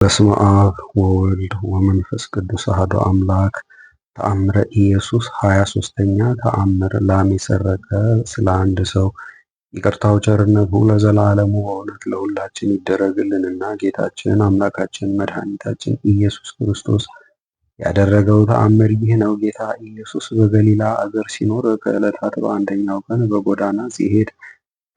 በስመ አብ ወወልድ ወመንፈስ ቅዱስ አሐዱ አምላክ። ተአምረ ኢየሱስ 23ኛ ተአምር። ላም የሰረቀ ስለ አንድ ሰው ይቅርታው ቸርነቱ ለዘላለሙ በእውነት ለሁላችን ይደረግልንና ጌታችን አምላካችን መድኃኒታችን ኢየሱስ ክርስቶስ ያደረገው ተአምር ይህ ነው። ጌታ ኢየሱስ በገሊላ አገር ሲኖር ከዕለታት በአንደኛው ቀን በጎዳና ሲሄድ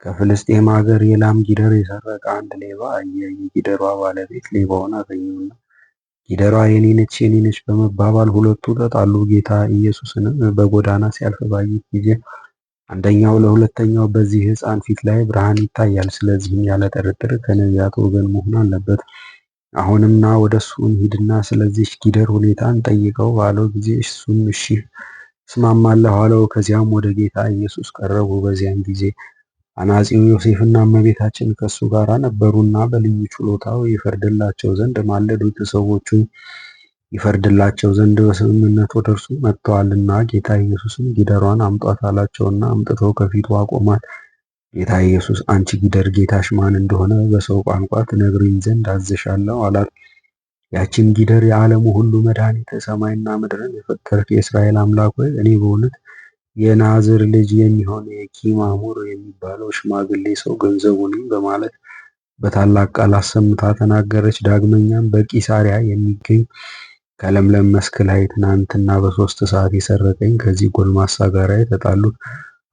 ከፍልስጤም ሀገር የላም ጊደር የሰረቀ አንድ ሌባ አየ። የጊደሯ ባለቤት ሌባውን አገኘውና ጊደሯ የኔ ነች በመባባል ሁለቱ ተጣሉ። ጌታ ኢየሱስንም በጎዳና ሲያልፍ ባዩት ጊዜ አንደኛው ለሁለተኛው በዚህ ሕፃን ፊት ላይ ብርሃን ይታያል፣ ስለዚህም ያለ ጥርጥር ከነቢያት ወገን መሆን አለበት። አሁንም ና ወደ እሱ እንሂድና ስለዚህ ጊደር ሁኔታን ጠይቀው ባለው ጊዜ እሱም እሺ እስማማለሁ አለው። ከዚያም ወደ ጌታ ኢየሱስ ቀረቡ። በዚያን ጊዜ አናጺው ዮሴፍና እመቤታችን ከእሱ ጋር ነበሩና በልዩ ችሎታው ይፈርድላቸው ዘንድ ማለዱት። ሰዎቹም ይፈርድላቸው ዘንድ በስምምነት ወደ እርሱ መጥተዋልና። ጌታ ኢየሱስም ጊደሯን አምጧት አላቸውና አምጥተው ከፊቱ አቆማት። ጌታ ኢየሱስ አንቺ ጊደር ጌታሽ ማን እንደሆነ በሰው ቋንቋ ትነግሪኝ ዘንድ አዝሻለሁ አላት። ያቺም ጊደር የዓለሙ ሁሉ መድኃኒት ሰማይና ምድርን የፈጠርክ የእስራኤል አምላክ ሆይ እኔ በእውነት የናዝር ልጅ የሚሆን የኪማሙር የሚባለው ሽማግሌ ሰው ገንዘቡ ነኝ በማለት በታላቅ ቃል አሰምታ ተናገረች። ዳግመኛም በቂሳሪያ የሚገኝ ከለምለም መስክ ላይ ትናንትና በ3 ሰዓት የሰረቀኝ ከዚህ ጎልማሳ ጋር የተጣሉት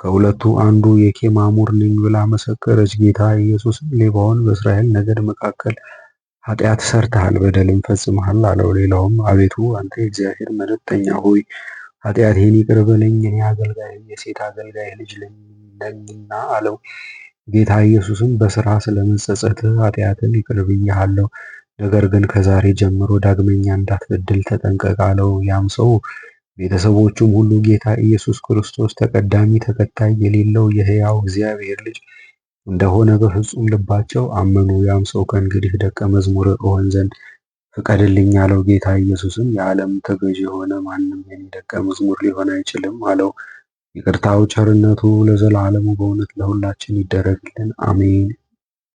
ከሁለቱ አንዱ የኪማሙር ነኝ ብላ መሰከረች። ጌታ ኢየሱስም ሌባውን በእስራኤል ነገድ መካከል ኃጢአት ሰርተሃል፣ በደልም ፈጽመሃል አለው። ሌላውም አቤቱ አንተ የእግዚአብሔር መልእክተኛ ሆይ ኃጢአቴን ይቅር በለኝ፣ እኔ አገልጋይ የሴት አገልጋይ ልጅ ነኝና አለው። ጌታ ኢየሱስም በስራ ስለመጸጸትህ ኃጢአትን ይቅር ብዬሃለሁ፣ ነገር ግን ከዛሬ ጀምሮ ዳግመኛ እንዳትበድል ተጠንቀቅ አለው። ያም ሰው ቤተሰቦቹም ሁሉ ጌታ ኢየሱስ ክርስቶስ ተቀዳሚ ተከታይ የሌለው የሕያው እግዚአብሔር ልጅ እንደሆነ በፍጹም ልባቸው አመኑ። ያም ሰው ከእንግዲህ ደቀ መዝሙር እሆን ዘንድ ፍቀድልኝ አለው። ጌታ ኢየሱስም የዓለም ተገዥ የሆነ ማንም የኔ ደቀ መዝሙር ሊሆን አይችልም አለው። ይቅርታው ቸርነቱ ለዘላለሙ በእውነት ለሁላችን ይደረግልን፣ አሜን።